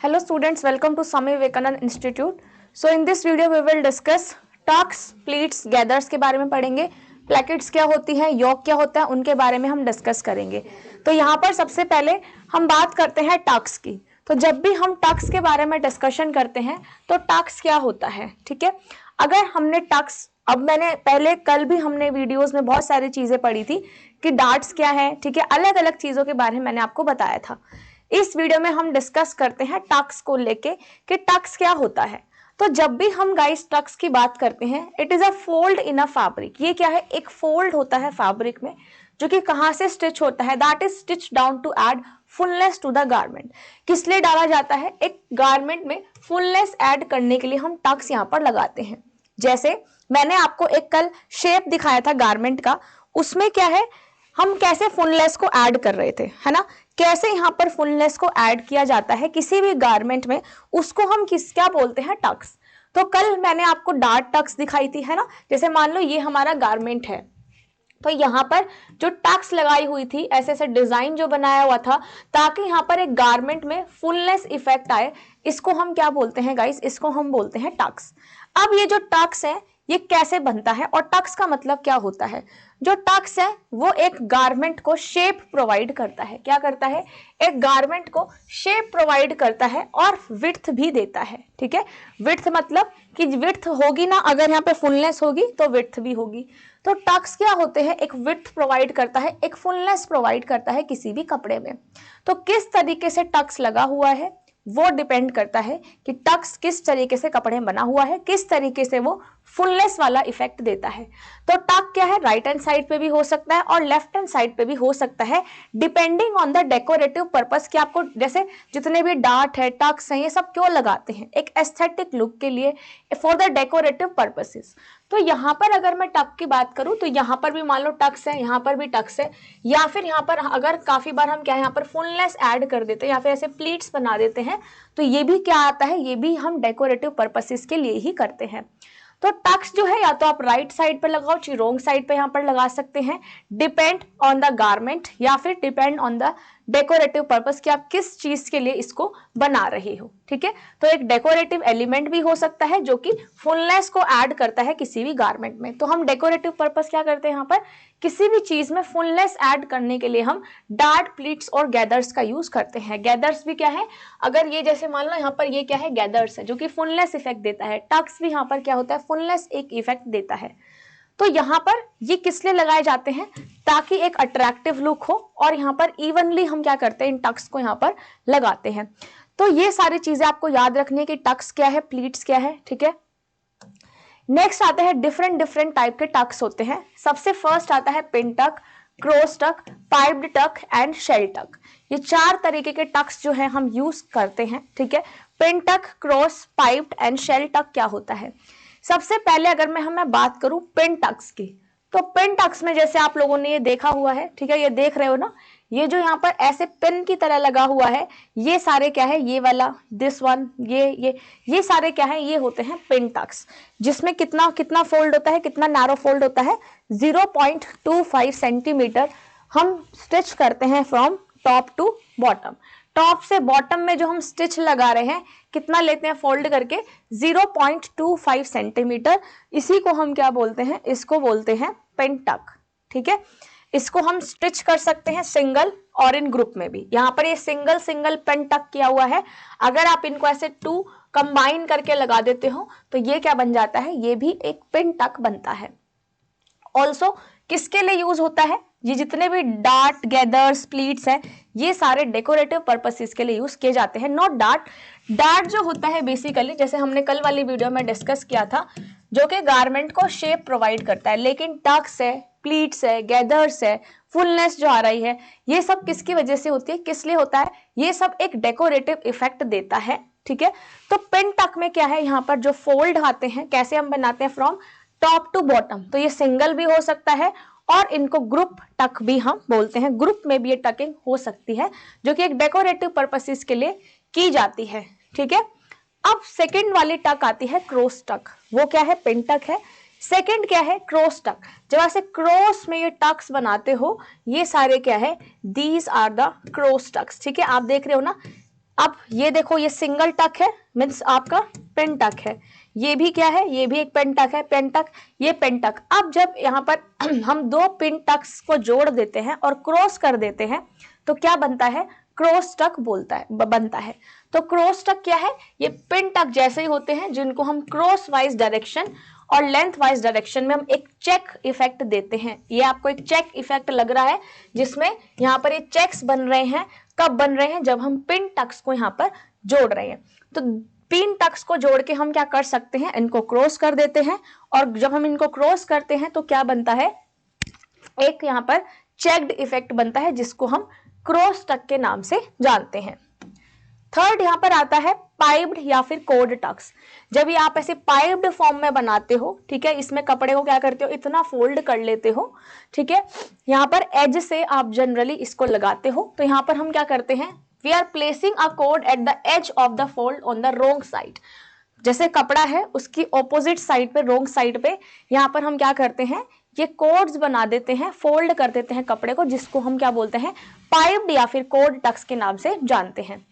Hello students, welcome to Swami Vivekananda Institute. So in this video we will discuss tucks, pleats, gathers के बारे में पढ़ेंगे. प्लेकेट्स क्या होती है, योग क्या होता है, उनके बारे में हम डिस्कस करेंगे. तो यहाँ पर सबसे पहले हम बात करते हैं टक्स की. तो जब भी हम टक्स के बारे में डिस्कशन करते हैं तो टक्स क्या होता है, ठीक है. अगर हमने टक्स, अब मैंने पहले कल भी हमने वीडियोस में बहुत सारी चीजें पढ़ी थी कि डार्ट्स क्या है, ठीक है, अलग अलग चीजों के बारे में मैंने आपको बताया था. इस वीडियो में हम डिस्कस करते हैं टक्स को लेके कि टक्स क्या होता है. तो जब भी हम गाइस टक्स की बात करते हैं, it is a fold in a fabric. ये क्या है, एक फोल्ड होता है फैब्रिक में जो कि कहां से स्टिच होता है, that is stitch down to add fullness to the garment. किस लिए डाला जाता है, एक गारमेंट में फुलनेस ऐड करने के लिए हम टक्स यहाँ पर लगाते हैं. जैसे मैंने आपको एक कल शेप दिखाया था गारमेंट का, उसमें क्या है, हम कैसे फुलनेस को ऐड कर रहे थे, है ना. कैसे यहाँ पर फुलनेस को ऐड किया जाता है किसी भी गारमेंट में, उसको हम क्या बोलते हैं, टक्स. तो कल मैंने आपको डार्ट टक्स दिखाई थी, है ना. जैसे मान लो ये हमारा गारमेंट है, तो यहाँ पर जो टक्स लगाई हुई थी, ऐसे ऐसे डिजाइन जो बनाया हुआ था ताकि यहाँ पर एक गारमेंट में फुलनेस इफेक्ट आए, इसको हम क्या बोलते हैं गाइस, इसको हम बोलते हैं टक्स. अब ये जो टक्स है ये कैसे बनता है और टक्स का मतलब क्या होता है. जो टक्स है वो एक गारमेंट को शेप प्रोवाइड करता है. क्या करता है, एक गारमेंट को शेप प्रोवाइड करता है और विड्थ भी देता है, ठीक है. विड्थ मतलब कि विड्थ होगी ना, अगर यहाँ पे फुलनेस होगी तो विड्थ भी होगी. तो टक्स क्या होते हैं, एक विड्थ प्रोवाइड करता है, एक फुलनेस प्रोवाइड करता है किसी भी कपड़े में. तो किस तरीके से टक्स लगा हुआ है वो डिपेंड करता है कि टक्स किस तरीके से कपड़े में बना हुआ है, किस तरीके से वो फुलनेस वाला इफेक्ट देता है. तो टक क्या है, राइट हैंड साइड पे भी हो सकता है और लेफ्ट हैंड साइड पे भी हो सकता है, depending on the decorative purpose. कि आपको जैसे जितने भी डार्ट है, टक्स हैं, ये सब क्यों लगाते हैं, एक एस्थेटिक लुक के लिए, फॉर द डेकोरेटिव पर्पसेस. तो यहाँ पर अगर मैं टक की बात करूं तो यहाँ पर भी मान लो टक्स है, यहाँ पर भी टक्स है, या फिर यहाँ पर अगर काफी बार हम क्या है, यहाँ पर फुलनेस ऐड कर देते हैं या फिर ऐसे प्लीट्स बना देते हैं, तो ये भी क्या आता है, ये भी हम डेकोरेटिव पर्पसेस के लिए ही करते हैं. तो टक्स जो है या तो आप राइट साइड पे लगाओ, रोंग साइड पे यहाँ पर लगा सकते हैं, डिपेंड ऑन द गारमेंट या फिर depend on the decorative purpose कि आप किस चीज के लिए इसको बना रहे हो, ठीक है. तो एक डेकोरेटिव एलिमेंट भी हो सकता है जो कि फुलनेस को ऐड करता है किसी भी गारमेंट में. तो हम डेकोरेटिव पर्पस क्या करते हैं, यहाँ पर किसी भी चीज में फुलनेस ऐड करने के लिए हम डार्ट, प्लीट्स और गैदर्स का यूज करते हैं. गैदर्स भी क्या है, अगर ये जैसे मान लो यहाँ पर ये क्या है, गैदर्स है जो कि फुलनेस इफेक्ट देता है. टक्स भी यहाँ पर क्या होता है, फुलनेस एक इफेक्ट देता है. तो यहाँ पर ये किस लिए लगाए जाते हैं, ताकि एक अट्रैक्टिव लुक हो, और यहाँ पर इवनली हम क्या करते हैं, इन टक्स को यहाँ पर लगाते हैं. तो ये सारी चीजें आपको याद रखनी है कि टक्स क्या है, प्लीट्स क्या है, ठीक है. नेक्स्ट आते हैं डिफरेंट डिफरेंट टाइप के टक्स होते हैं. सबसे फर्स्ट आता है पिन टक, क्रॉस टक, पाइप्ड टक एंड शेल टक. ये चार तरीके के टक्स जो है हम यूज करते हैं, ठीक है. पिन टक, क्रॉस, पाइप्ड एंड शेल टक क्या होता है. सबसे पहले अगर मैं बात करूं पिन टक्स की, तो पिन टक्स में जैसे आप लोगों ने ये देखा हुआ है, ठीक है, ये देख रहे हो ना, ये जो यहाँ पर ऐसे पिन की तरह लगा हुआ है, ये सारे क्या है, ये वाला, दिस वन, ये सारे क्या है, ये होते हैं पिन टक्स. जिसमें कितना कितना फोल्ड होता है, कितना नैरो फोल्ड होता है, 0.25 सेंटीमीटर हम स्टिच करते हैं from top to bottom. Top से बॉटम में जो हम स्टिच लगा रहे हैं कितना लेते हैं फोल्ड करके, 0.25 सेंटीमीटर. इसी को हम क्या बोलते हैं, इसको बोलते हैं पिन टक, ठीक है. इसको हम स्टिच कर सकते हैं सिंगल और इन ग्रुप में भी. यहाँ पर ये सिंगल सिंगल पिन टक किया हुआ है, अगर आप इनको ऐसे टू कंबाइन करके लगा देते हो तो ये क्या बन जाता है, ये भी एक पिन टक बनता है. ऑल्सो किसके लिए यूज होता है, ये जितने भी डार्ट, गैदर्स, प्लीट्स हैं, ये सारे डेकोरेटिव पर्पसेस के लिए यूज किए जाते हैं, नॉट डार्ट. डार्ट जो होता है बेसिकली, जैसे हमने कल वाली वीडियो में डिस्कस किया था, जो कि गारमेंट को शेप प्रोवाइड करता है. लेकिन टक्स है, प्लीट्स है, गैदर्स है, फुलनेस जो आ रही है, ये सब किसकी वजह से होती है, किस लिए होता है, ये सब एक डेकोरेटिव इफेक्ट देता है, ठीक है. तो पिन टक में क्या है, यहाँ पर जो फोल्ड आते हैं, कैसे हम बनाते हैं, फ्रॉम टॉप टू बॉटम. तो ये सिंगल भी हो सकता है और इनको ग्रुप टक भी हम बोलते हैं. ग्रुप में भी ये टकिंग हो सकती है जो कि एक डेकोरेटिव पर्पसेस के लिए की जाती है, ठीक है. अब सेकंड वाली टक आती है क्रॉस टक. वो क्या है, पिन टक है. सेकंड क्या है, क्रॉस टक. जब ऐसे क्रॉस में ये टक्स बनाते हो, ये सारे क्या है, these are the cross tucks, ठीक है. आप देख रहे हो ना, अब ये देखो, ये सिंगल टक है, मीन्स आपका पेंटक है। ये भी क्या है, ये भी एक पेंटक है, पेंटक, ये पेंटक। अब जब यहाँ पर हम दो पेंटक्स को जोड़ देते हैं और क्रॉस कर देते हैं तो क्या बनता है, क्रॉस टक बनता है। तो क्रॉस टक क्या है, ये पेंटक जैसे ही होते हैं जिनको हम क्रॉस वाइज डायरेक्शन और लेंथ वाइज डायरेक्शन में हम एक चेक इफेक्ट देते हैं। ये आपको एक चेक इफेक्ट लग रहा है जिसमें यहाँ पर ये चेक्स बन रहे हैं। कब बन रहे हैं, जब हम पिन टक्स को यहाँ पर जोड़ रहे हैं। तो पिन टक्स को जोड़ के हम क्या कर सकते हैं, इनको क्रॉस कर देते हैं, और जब हम इनको क्रॉस करते हैं तो क्या बनता है, एक यहाँ पर चेक्ड इफेक्ट बनता है जिसको हम क्रॉस टक के नाम से जानते हैं। थर्ड यहाँ पर आता है पाइप्ड या फिर कोड टक्स। जब ये आप ऐसे पाइप्ड फॉर्म में बनाते हो, ठीक है, इसमें कपड़े को क्या करते हो, इतना फोल्ड कर लेते हो, ठीक है, यहाँ पर एज से आप जनरली इसको लगाते हो। तो यहाँ पर हम क्या करते हैं, we are placing a code at the edge of the fold on the wrong side. जैसे कपड़ा है उसकी ऑपोजिट साइड पे, रोंग साइड पे, यहाँ पर हम क्या करते हैं, ये कोड्स बना देते हैं, फोल्ड कर देते हैं कपड़े को, जिसको हम क्या बोलते हैं, पाइप्ड या फिर कोड टक्स के नाम से जानते हैं।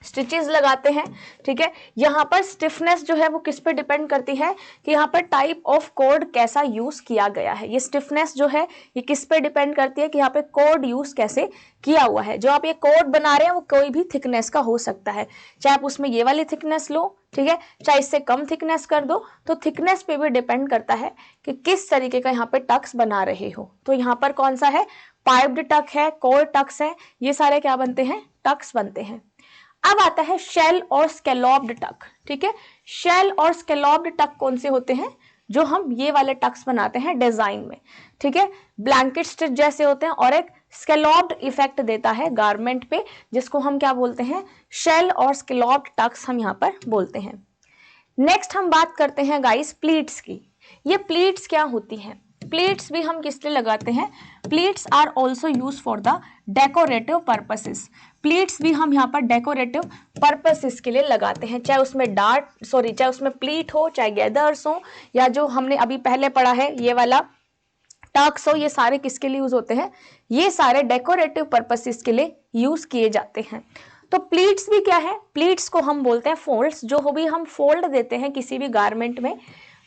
स्टिचेस लगाते हैं, ठीक है। यहाँ पर स्टिफनेस जो है वो किस पे डिपेंड करती है कि यहाँ पर टाइप ऑफ कोड कैसा यूज किया गया है। ये स्टिफनेस जो है ये किस पे डिपेंड करती है कि यहाँ पे कोड यूज कैसे किया हुआ है। जो आप ये कोड बना रहे हैं वो कोई भी थिकनेस का हो सकता है, चाहे आप उसमें ये वाली थिकनेस लो, ठीक है, चाहे इससे कम थिकनेस कर दो। तो थिकनेस पे भी डिपेंड करता है कि किस तरीके का यहाँ पे टक्स बना रहे हो। तो यहाँ पर कौन सा है, पाइप्ड टक है, कोड टक्स है, ये सारे क्या बनते हैं, टक्स बनते हैं। अब आता है शेल और स्कैलॉप्ड टक, ठीक है। शेल और स्कैलॉप्ड टक कौन से होते हैं, जो हम ये वाले टक्स बनाते हैं डिजाइन में, ठीक है, ब्लैंकेट स्टिच जैसे होते हैं, और एक स्कैलॉप्ड इफेक्ट देता है गारमेंट पे, जिसको हम क्या बोलते हैं, शेल और स्कैलॉप्ड टक्स हम यहाँ पर बोलते हैं। नेक्स्ट हम बात करते हैं गाइस प्लीट्स की। ये प्लीट्स क्या होती हैं, प्लीट्स भी हम किस लिए लगाते हैं, pleats are also used for the decorative purposes. Pleats भी हम यहाँ पर डेकोरेटिव पर्पसेस के लिए लगाते हैं, चाहे उसमें चाहे उसमें प्लीट हो, चाहे गैदर्स हो, या जो हमने अभी पहले पढ़ा है ये वाला टक्स हो, ये सारे किसके लिए यूज होते हैं, ये सारे डेकोरेटिव पर्पसेस के लिए यूज किए जाते हैं। तो प्लीट्स भी क्या है, प्लीट्स को हम बोलते हैं फोल्ड्स, जो भी हम फोल्ड देते हैं किसी भी गारमेंट में,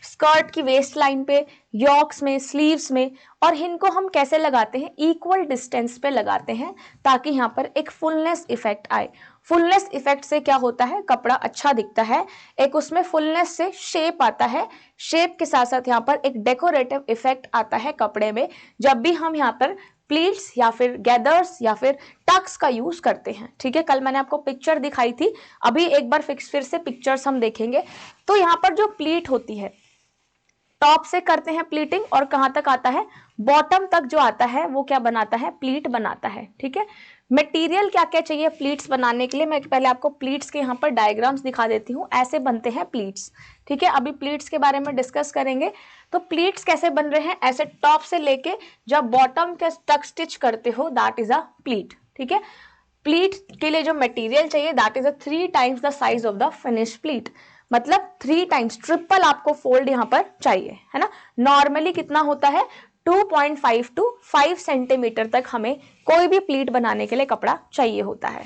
स्कर्ट की वेस्ट लाइन पे, यॉक्स में, स्लीव्स में, और इनको हम कैसे लगाते हैं, इक्वल डिस्टेंस पे लगाते हैं, ताकि यहाँ पर एक फुलनेस इफेक्ट आए। फुलनेस इफेक्ट से क्या होता है, कपड़ा अच्छा दिखता है, एक उसमें फुलनेस से शेप आता है, शेप के साथ साथ यहाँ पर एक डेकोरेटिव इफेक्ट आता है कपड़े में, जब भी हम यहाँ पर प्लीट्स या फिर गैदर्स या फिर टक्स का यूज करते हैं, ठीक है। कल मैंने आपको पिक्चर दिखाई थी, अभी एक बार फिर से पिक्चर्स हम देखेंगे। तो यहाँ पर जो प्लीट होती है, टॉप से करते हैं प्लीटिंग, और कहां तक आता है, बॉटम तक जो आता है वो क्या बनाता है, प्लीट बनाता है, ठीक है। मटेरियल क्या क्या चाहिए प्लीट्स बनाने के लिए, मैं पहले आपको प्लीट्स के यहाँ पर डायग्राम्स दिखा देती हूँ, ऐसे बनते हैं प्लीट्स, ठीक है। अभी प्लीट्स के बारे में डिस्कस करेंगे। तो प्लीट्स कैसे बन रहे हैं, ऐसे टॉप से लेके जब बॉटम के तक स्टिच करते हो, दैट इज अ प्लीट, ठीक है। प्लीट के लिए जो मटेरियल चाहिए, that is 3 times the size of the finish pleat, मतलब 3 times, ट्रिपल आपको फोल्ड यहाँ पर चाहिए, है ना। नॉर्मली कितना होता है, 2.5 to 5 सेंटीमीटर तक हमें कोई भी प्लीट बनाने के लिए कपड़ा चाहिए होता है।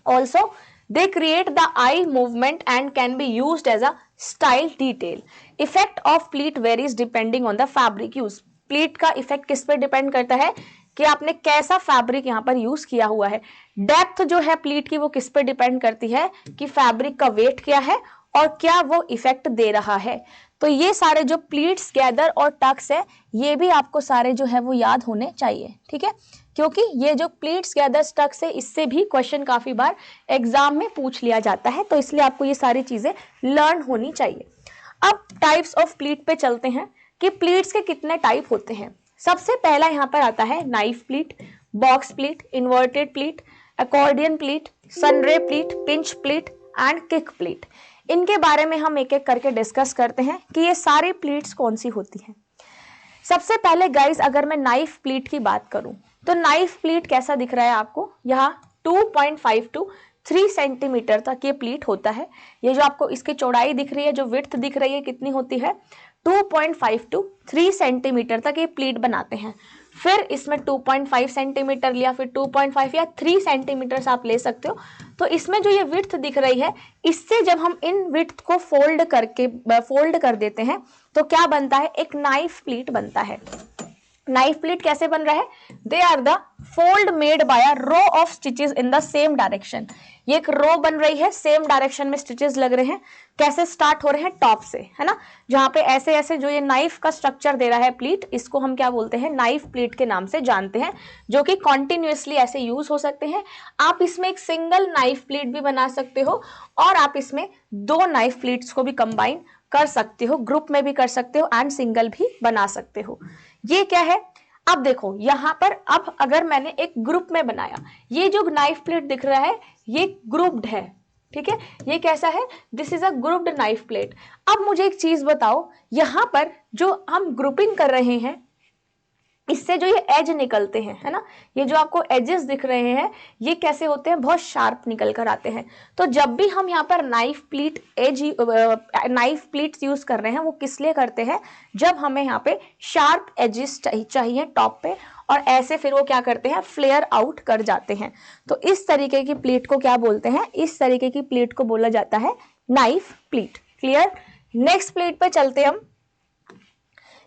Also they create the eye movement and can be used as a style detail. Effect of pleat varies depending on the fabric use. Pleat का इफेक्ट किस पे डिपेंड करता है कि आपने कैसा फैब्रिक यहाँ पर यूज किया हुआ है। डेप्थ जो है प्लीट की वो किस पे डिपेंड करती है कि फैब्रिक का वेट क्या है और क्या वो इफेक्ट दे रहा है। तो ये सारे जो प्लीट्स, गैदर और टक्स है, ये भी आपको सारे जो है वो याद होने चाहिए, ठीक है, क्योंकि ये जो प्लीट्स, गैदर, टक्स है, इससे भी क्वेश्चन काफी बार एग्जाम में पूछ लिया जाता है, तो इसलिए आपको ये सारी चीजें लर्न होनी चाहिए। अब टाइप्स ऑफ प्लीट पे चलते हैं कि प्लीट्स के कितने टाइप होते हैं। सबसे पहला यहाँ पर आता है knife pleat, box pleat, inverted pleat, accordion pleat, sunray pleat, pinch pleat and kick pleat. इनके बारे में हम एक एक करके डिस्कस करते हैं कि ये सारी प्लीट्स कौन सी होती हैं। सबसे पहले गाइस अगर मैं नाइफ प्लीट की बात करूं तो नाइफ प्लीट कैसा दिख रहा है आपको, यहाँ 2.5 to 3 सेंटीमीटर तक ये प्लीट होता है। ये जो आपको इसकी चौड़ाई दिख रही है, जो विड्थ दिख रही है, कितनी होती है, 2.5 to 3 सेंटीमीटर तक ये प्लीट बनाते हैं। फिर इसमें 2.5 सेंटीमीटर लिया, फिर 2.5 या 3 सेंटीमीटर आप ले सकते हो, तो इसमें जो ये विड्थ दिख रही है, इससे जब हम इन विड्थ को फोल्ड कर देते हैं तो क्या बनता है, एक नाइफ प्लीट बनता है। नाइफ प्लीट कैसे बन रहा है, they are the fold made by a row of stitches in the same direction. ये एक रो बन रही है, सेम डायरेक्शन में स्टिचेस लग रहे हैं। कैसे स्टार्ट हो रहे हैं, टॉप से, है ना, जहां पे ऐसे ऐसे जो ये नाइफ का स्ट्रक्चर दे रहा है प्लीट, इसको हम क्या बोलते हैं, नाइफ प्लीट के नाम से जानते हैं, जो कि कॉन्टिन्यूसली ऐसे यूज हो सकते हैं। आप इसमें एक सिंगल नाइफ प्लीट भी बना सकते हो और आप इसमें 2 नाइफ प्लीट्स को भी कंबाइन कर सकते हो, ग्रुप में भी कर सकते हो एंड सिंगल भी बना सकते हो। ये क्या है, अब देखो यहां पर, अब अगर मैंने एक ग्रुप में बनाया, ये जो नाइफ प्लेट दिख रहा है ये ग्रुप्ड है, ठीक है, ये कैसा है, this is a grouped knife plate. अब मुझे एक चीज बताओ, यहां पर जो हम ग्रुपिंग कर रहे हैं, इससे जो ये एज निकलते हैं, है ना, ये जो आपको एजेस दिख रहे हैं, ये कैसे होते हैं, बहुत शार्प निकल कर आते हैं। तो जब भी हम यहाँ पर नाइफ प्लीट्स यूज कर रहे हैं, वो किस लिए करते हैं, जब हमें यहाँ पे शार्प एजेस चाहिए टॉप पे, और ऐसे फिर वो क्या करते हैं, फ्लेयर आउट कर जाते हैं। तो इस तरीके की प्लीट को क्या बोलते हैं, इस तरीके की प्लीट को बोला जाता है knife pleat. Clear. Next pleat पे चलते हम।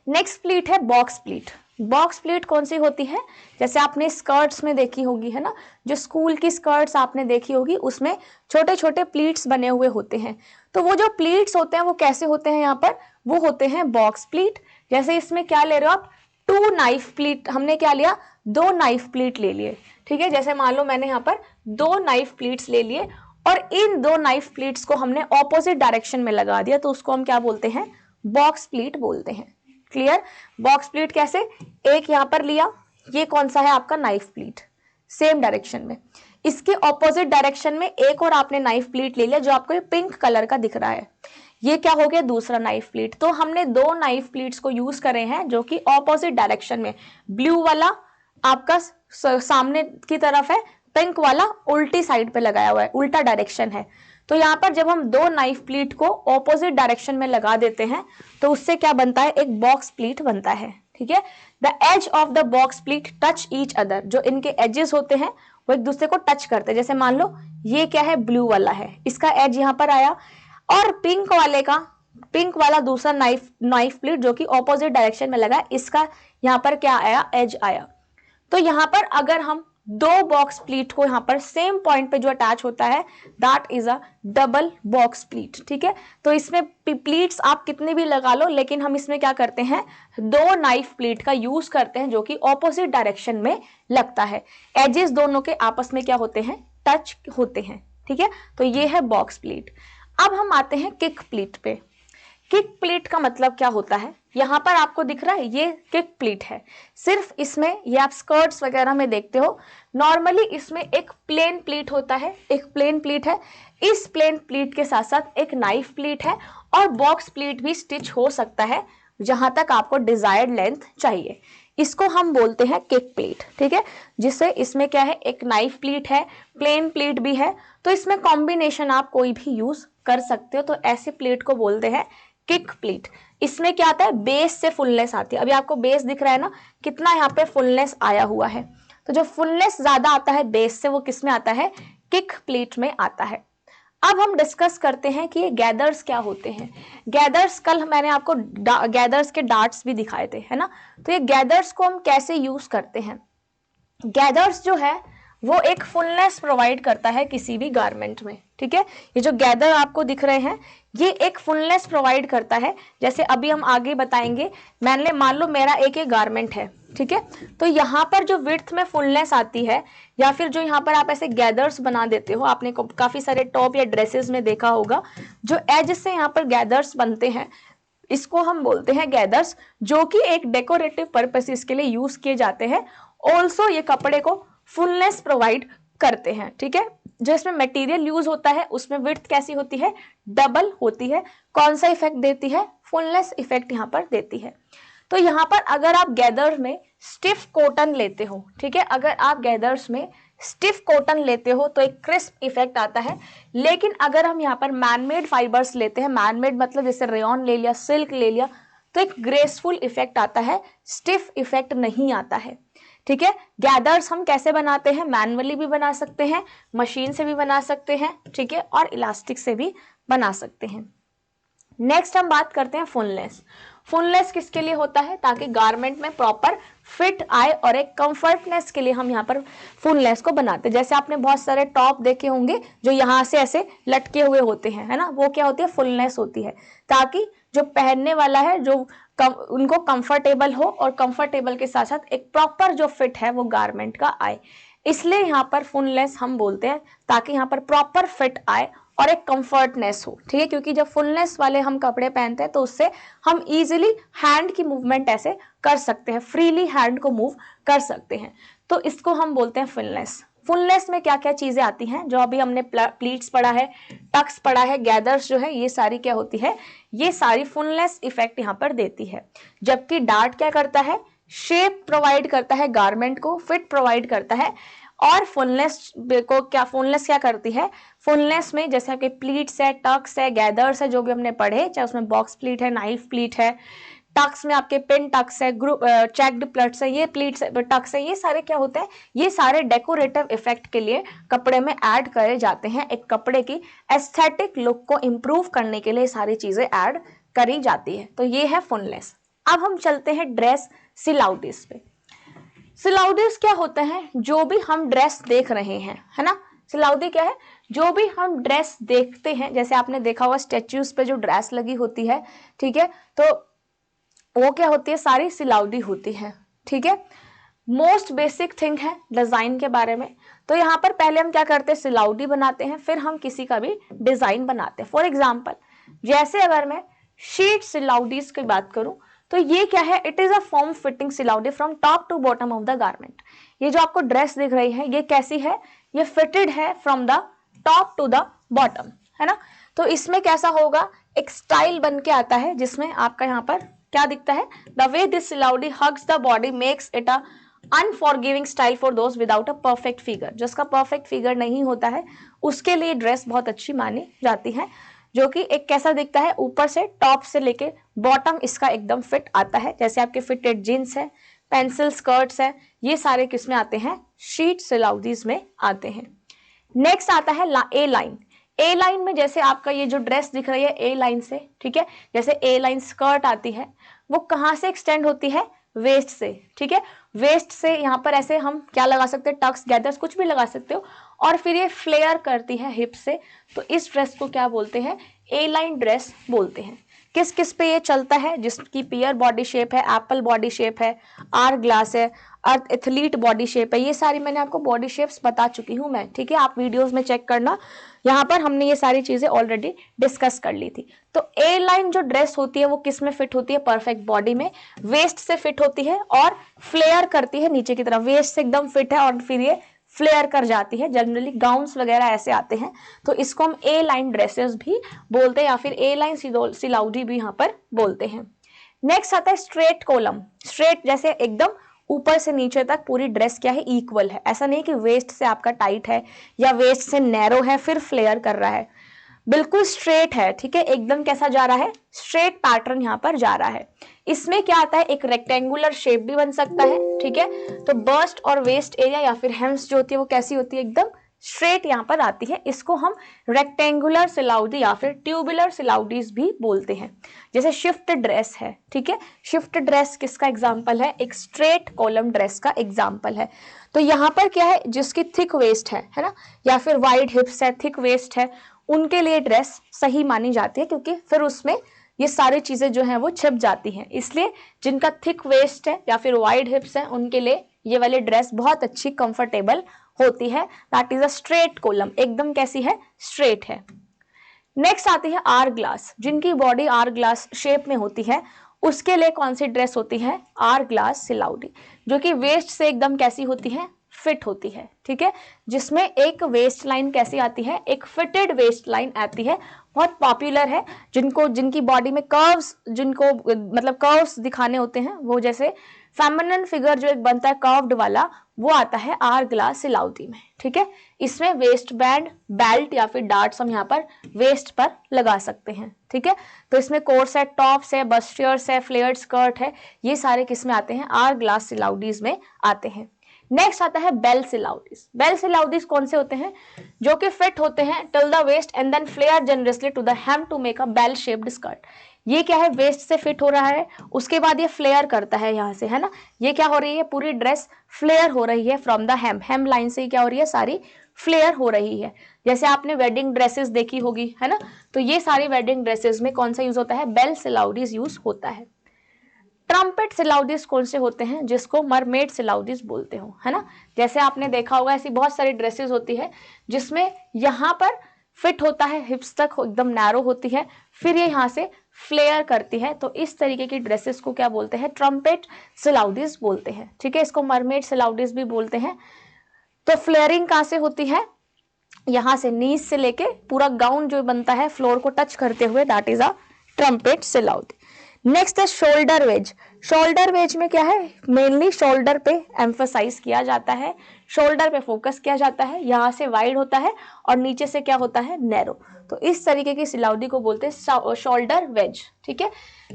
नेक्स्ट प्लीट है बॉक्स प्लीट। बॉक्स प्लीट कौन सी होती है, जैसे आपने स्कर्ट्स में देखी होगी, है ना, जो स्कूल की स्कर्ट्स आपने देखी होगी, उसमें छोटे छोटे प्लीट्स बने हुए होते हैं। तो वो जो प्लीट्स होते हैं वो कैसे होते हैं, यहाँ पर वो होते हैं बॉक्स प्लीट। जैसे इसमें क्या ले रहे हो आप, 2 नाइफ प्लीट, हमने क्या लिया, 2 नाइफ प्लीट ले लिए, ठीक है। जैसे मान लो मैंने यहाँ पर 2 नाइफ प्लीट्स ले लिए और इन 2 नाइफ प्लीट्स को हमने ऑपोजिट डायरेक्शन में लगा दिया, तो उसको हम क्या बोलते हैं, बॉक्स प्लीट बोलते हैं। क्लियर। बॉक्स प्लीट कैसे, एक यहां पर लिया, ये कौन सा है आपका नाइफ प्लीट, सेम डायरेक्शन में, इसके ऑपोजिट डायरेक्शन में एक और आपने नाइफ प्लीट ले लिया, जो आपको ये पिंक कलर का दिख रहा है, ये क्या हो गया, दूसरा नाइफ प्लीट। तो हमने 2 नाइफ प्लीट्स को यूज करे हैं जो कि ऑपोजिट डायरेक्शन में, ब्लू वाला आपका सामने की तरफ है, पिंक वाला उल्टी साइड पे लगाया हुआ है, उल्टा डायरेक्शन है। तो यहाँ पर जब हम 2 नाइफ प्लीट को ऑपोजिट डायरेक्शन में लगा देते हैं तो उससे क्या बनता है, एक बॉक्स प्लीट बनता है, ठीक है। The edge of the box pleat touch each other, जो इनके एजेस होते हैं वो एक दूसरे को टच करते हैं। जैसे मान लो ये क्या है, ब्लू वाला है, इसका एज यहाँ पर आया, और पिंक वाला दूसरा नाइफ प्लीट जो कि ऑपोजिट डायरेक्शन में लगा, इसका यहाँ पर क्या आया, एज आया। तो यहाँ पर अगर हम 2 बॉक्स प्लीट को यहाँ पर सेम पॉइंट पे जो अटैच होता है, that is a double box pleat, ठीक है। तो इसमें प्लीट्स आप कितने भी लगा लो, लेकिन हम इसमें क्या करते हैं, 2 नाइफ प्लीट का यूज करते हैं जो कि ऑपोजिट डायरेक्शन में लगता है। एजेस दोनों के आपस में क्या होते हैं, टच होते हैं, ठीक है। तो ये है बॉक्स प्लीट। अब हम आते हैं किक प्लीट पे। किक प्लीट का मतलब क्या होता है, यहां पर आपको दिख रहा है ये किक प्लीट है, सिर्फ इसमें, ये आप स्कर्ट्स वगैरह में देखते हो, नॉर्मली इसमें एक प्लेन प्लीट होता है, एक प्लेन प्लीट है, इस प्लेन प्लीट के साथ साथ एक नाइफ प्लीट है, और बॉक्स प्लीट भी स्टिच हो सकता है जहां तक आपको डिजायर्ड लेंथ चाहिए। इसको हम बोलते हैं किक प्लीट, ठीक है। जिससे इसमें क्या है, एक नाइफ प्लीट है, प्लेन प्लीट भी है, तो इसमें कॉम्बिनेशन आप कोई भी यूज कर सकते हो। तो ऐसे प्लीट को बोलते हैं किक प्लीट। इसमें क्या आता है, बेस से फुलनेस आती है। अभी आपको बेस दिख रहा है ना, कितना यहाँ पे फुलनेस आया हुआ है, तो जो फुलनेस ज्यादा आता है बेस से, वो किस में आता है, किक प्लीट में आता है। अब हम डिस्कस करते हैं कि ये गैदर्स क्या होते हैं। गैदर्स, कल मैंने आपको गैदर्स के डार्ट्स भी दिखाए थे, है ना। तो ये गैदर्स को हम कैसे यूज करते हैं, गैदर्स जो है वो एक फुलनेस प्रोवाइड करता है किसी भी गारमेंट में, ठीक है। ये जो गैदर आपको दिख रहे हैं, ये एक फुलनेस प्रोवाइड करता है। जैसे अभी हम आगे बताएंगे, मैंने मान लो मेरा एक गारमेंट है, ठीक है, तो यहाँ पर जो विड्थ में फुलनेस आती है, या फिर जो यहाँ पर आप ऐसे गैदर्स बना देते हो, आपने काफी सारे टॉप या ड्रेसेस में देखा होगा, जो एज से यहाँ पर गैदर्स बनते हैं, इसको हम बोलते हैं गैदर्स, जो कि एक डेकोरेटिव पर्पसेस के लिए यूज किए जाते हैं। ऑल्सो ये कपड़े को फुलनेस प्रोवाइड करते हैं, ठीक है। जो इसमें मटेरियल यूज होता है उसमें विड्थ कैसी होती है, डबल होती है। कौन सा इफेक्ट देती है, फुलनेस इफेक्ट यहाँ पर देती है। तो यहाँ पर अगर आप गैदर में स्टिफ कॉटन लेते हो, ठीक है, अगर आप गैदर्स में स्टिफ कॉटन लेते हो तो एक क्रिस्प इफेक्ट आता है। लेकिन अगर हम यहाँ पर मैनमेड फाइबर्स लेते हैं, मैनमेड मतलब जैसे रेयॉन ले लिया, सिल्क ले लिया, तो एक ग्रेसफुल इफेक्ट आता है, स्टिफ इफेक्ट नहीं आता है। ठीक है। गैदर्स हम कैसे बनाते हैं, मैनुअली भी बना सकते हैं, मशीन से भी बना सकते हैं, ठीक है, और इलास्टिक से भी बना सकते हैं। नेक्स्ट हम बात करते हैं फुलनेस। फुलनेस किसके लिए होता है, ताकि गारमेंट में प्रॉपर फिट आए और एक कंफर्टनेस के लिए हम यहाँ पर फुलनेस को बनाते हैं। जैसे आपने बहुत सारे टॉप देखे होंगे जो यहाँ से ऐसे लटके हुए होते हैं, है ना, वो क्या होती है, फुलनेस होती है, ताकि जो पहनने वाला है जो उनको कंफर्टेबल हो और कंफर्टेबल के साथ साथ एक प्रॉपर जो फिट है वो गारमेंट का आए। इसलिए यहाँ पर फुलनेस हम बोलते हैं, ताकि यहाँ पर प्रॉपर फिट आए और एक कंफर्टनेस हो, ठीक है। क्योंकि जब फुलनेस वाले हम कपड़े पहनते हैं तो उससे हम इजीली हैंड की मूवमेंट ऐसे कर सकते हैं, फ्रीली हैंड को मूव कर सकते हैं, तो इसको हम बोलते हैं फुलनेस। फुलनेस में क्या क्या चीजें आती हैं, जो अभी हमने प्लीट्स पढ़ा है, टक्स पढ़ा है, गैदर्स जो है, ये सारी क्या होती है, ये सारी फुलनेस इफेक्ट यहाँ पर देती है। जबकि डार्ट क्या करता है, शेप प्रोवाइड करता है गारमेंट को, फिट प्रोवाइड करता है। और फुलनेस क्या करती है, फुलनेस में जैसे आपके प्लीट्स है, टक्स है, गैदर्स है, जो भी हमने पढ़े, चाहे उसमें बॉक्स प्लीट है, नाइफ प्लीट है, टक्स में आपके पिन टक्स है, ग्रुप चेक्ड प्लट्स है, ये प्लीट्स टक्स है, ये सारे क्या होते हैं, ये सारे डेकोरेटिव इफेक्ट के लिए कपड़े में ऐड करे जाते हैं। एक कपड़े की एस्थेटिक लुक को इंप्रूव करने के लिए सारी चीजें ऐड करी जाती है। तो ये है फुलनेस। अब हम चलते हैं ड्रेस सिलाउटीज पे। सिलाउडीज क्या होते हैं, जो भी हम ड्रेस देख रहे हैं, है ना, सिलाउडी क्या है, जो भी हम ड्रेस देखते हैं, जैसे आपने देखा होगा स्टेच्यूज पे जो ड्रेस लगी होती है, ठीक है, तो वो क्या होती है, सारी सिलाउडी होती है, ठीक है। मोस्ट बेसिक थिंग है डिजाइन के बारे में। तो यहाँ पर पहले हम क्या करते हैं, सिलाउडी बनाते हैं, फिर हम किसी का भी डिजाइन बनाते हैं। फॉर एग्जाम्पल, जैसे अगर मैं शीट सिलाउडीज की बात करूं, तो ये क्या है, it is a form fitting silhouette from top to bottom of the garment. ये जो आपको ड्रेस दिख रही है, ये कैसी है, ये फिटेड है from the top to the bottom, है ना। तो इसमें कैसा होगा, एक स्टाइल बन के आता है, जिसमें आपका यहाँ पर क्या दिखता है, the way this silhouette hugs the body makes it a unforgiving style for those without a perfect figure. जिसका परफेक्ट फिगर नहीं होता है उसके लिए ड्रेस बहुत अच्छी मानी जाती है, जो कि एक कैसा दिखता है, ऊपर से टॉप से लेके बॉटम इसका एकदम फिट आता है। जैसे आपके फिटेड जीन्स है, पेंसिल स्कर्ट्स है, ये सारे किसमें आते हैं, शीट सिलाउडीज में आते हैं। नेक्स्ट आता है ए लाइन। ए लाइन में जैसे आपका ये जो ड्रेस दिख रही है ए लाइन से, ठीक है, जैसे ए लाइन स्कर्ट आती है, वो कहाँ से एक्सटेंड होती है, वेस्ट से, ठीक है। वेस्ट से यहाँ पर ऐसे हम क्या लगा सकते हैं, टक्स, गैदर्स, कुछ भी लगा सकते हो, और फिर ये फ्लेयर करती है हिप से। तो इस ड्रेस को क्या बोलते हैं, ए लाइन ड्रेस बोलते हैं। किस किस पे ये चलता है, जिसकी पियर बॉडी शेप है, एप्पल बॉडी शेप है, आर ग्लास है, अर्थ एथलीट बॉडी शेप है, ये सारी मैंने आपको बॉडी शेप्स बता चुकी हूं मैं, ठीक है, आप वीडियोस में चेक करना, यहाँ पर हमने ये सारी चीजें ऑलरेडी डिस्कस कर ली थी। तो ए लाइन जो ड्रेस होती है वो किस में फिट होती है, परफेक्ट बॉडी में, वेस्ट से फिट होती है और फ्लेयर करती है नीचे की तरफ, वेस्ट से एकदम फिट है और फिर ये फ्लेयर कर जाती है। जनरली गाउन्स वगैरह ऐसे आते हैं, तो इसको हम ए लाइन ड्रेसेस भी बोलते हैं, या फिर ए लाइन सिलाउडी भी यहाँ पर बोलते हैं। नेक्स्ट आता है स्ट्रेट कॉलम। स्ट्रेट जैसे एकदम ऊपर से नीचे तक पूरी ड्रेस क्या है, इक्वल है, ऐसा नहीं कि वेस्ट से आपका टाइट है या वेस्ट से नैरो है फिर फ्लेयर कर रहा है, बिल्कुल स्ट्रेट है, ठीक है, एकदम कैसा जा रहा है, स्ट्रेट पैटर्न यहाँ पर जा रहा है। इसमें क्या आता है, एक रेक्टेंगुलर शेप भी बन सकता है, ठीक है। तो बस्ट और वेस्ट एरिया या फिर हेम्स जो होती है वो कैसी होती है, एकदम स्ट्रेट यहाँ पर आती है। इसको हम रेक्टेंगुलर सिलाउडी या फिर ट्यूबुलर सिलाउडीज भी बोलते हैं। जैसे शिफ्ट ड्रेस है, ठीक है, शिफ्ट ड्रेस किसका एग्जाम्पल है, एक स्ट्रेट कॉलम ड्रेस का एग्जाम्पल है। तो यहाँ पर क्या है, जिसकी थिक वेस्ट है ना, या फिर वाइड हिप्स है, थिक वेस्ट है, उनके लिए ड्रेस सही मानी जाती है, क्योंकि फिर उसमें ये सारी चीजें जो हैं वो छिप जाती हैं। इसलिए जिनका थिक वेस्ट है या फिर वाइड हिप्स है, उनके लिए ये वाली ड्रेस बहुत अच्छी कंफर्टेबल होती है। That is a straight column, एकदम कैसी है, स्ट्रेट है। नेक्स्ट आती है आर ग्लास। जिनकी बॉडी आर ग्लास शेप में होती है उसके लिए कौन सी ड्रेस होती है, आर ग्लास सिलाउडी, जो कि वेस्ट से एकदम कैसी होती है, फिट होती है, ठीक है, जिसमें एक वेस्ट लाइन कैसी आती है, एक फिटेड वेस्ट लाइन आती है। बहुत पॉपुलर है, जिनकी बॉडी में कर्व्स, जिनको मतलब कर्व्स दिखाने होते हैं, वो जैसे फेमिनिन फिगर जो एक बनता है कर्व्ड वाला, वो आता है आर ग्लास सिलाउदी में, ठीक है। इसमें वेस्ट बैंड, बेल्ट या फिर डार्ट्स हम यहाँ पर वेस्ट पर लगा सकते हैं, ठीक है। तो इसमें कोर्सेट टॉप्स है, बस्टियर्स है, फ्लेयर्ड स्कर्ट है, ये सारे किस में आते हैं? आर ग्लास सिलाउडीज में आते हैं। नेक्स्ट आता है बेल सिलाउडीज। बेल सिलाउडीज कौन से होते हैं? जो कि फिट होते हैं till the waist and then flare generously to the hem to make a bell shaped skirt. ये क्या है? वेस्ट से फिट हो रहा है, उसके बाद ये फ्लेयर करता है यहाँ से, है ना। ये क्या हो रही है? पूरी ड्रेस फ्लेयर हो रही है from the hem, hem line से क्या हो रही है? सारी फ्लेयर हो रही है। जैसे आपने वेडिंग ड्रेसेस देखी होगी, है ना, तो ये सारी वेडिंग ड्रेसेस में कौन सा यूज होता है? बेल सिलाउडीज यूज होता है। ट्रम्पेट सिलाउडीज कौन से होते हैं? जिसको मरमेड सिलाउडीज बोलते हो, है ना। जैसे आपने देखा होगा ऐसी बहुत सारी ड्रेसेस होती है जिसमें यहाँ पर फिट होता है, हिप्स तक एकदम नैरो होती है, फिर ये यहाँ से फ्लेयर करती है, तो इस तरीके की ड्रेसेस को क्या बोलते हैं? ट्रम्पेट सिलाउडीज बोलते हैं, ठीक है। इसको मरमेड सिलाउडीज भी बोलते हैं। तो फ्लेयरिंग कहाँ से होती है? यहाँ से नीज से लेके पूरा गाउन जो बनता है फ्लोर को टच करते हुए, that is a trumpet silhouette. Next है शोल्डर वेज। शोल्डर वेज में क्या है? मेनली शोल्डर पे एम्फसाइज किया जाता है, शोल्डर पे फोकस किया जाता है, यहाँ से वाइड होता है और नीचे से क्या होता है? नैरो। तो इस तरीके की सिलाउडी को बोलते हैं शोल्डर वेज, ठीक है।